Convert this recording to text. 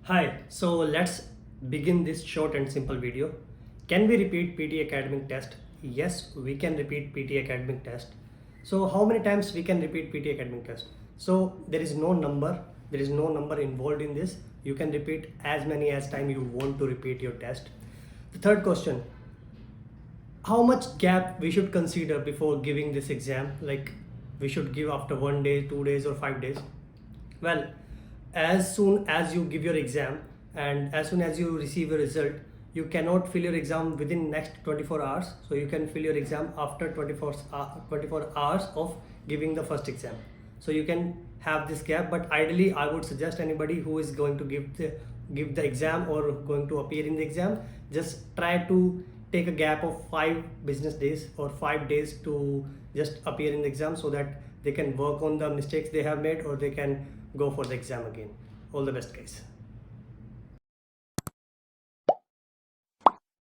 Hi, so let's begin this short and simple video. Can we repeat PT academic test? Yes, we can repeat PT academic test. So how many times we can repeat PT academic test? So there is no number, involved in this. You can repeat as many as time you want to repeat your test. The third question, how much gap we should consider before giving this exam? Like we should give after 1 day, 2 days or 5 days? Well, as soon as you give your exam and as soon as you receive your result, you cannot fill your exam within next 24 hours. So you can fill your exam after 24 hours of giving the first exam. So you can have this gap, but ideally I would suggest anybody who is going to give the exam or going to appear in the exam, just try to take a gap of 5 business days or 5 days to just appear in the exam, so that they can work on the mistakes they have made or they can go for the exam again. All the best, guys.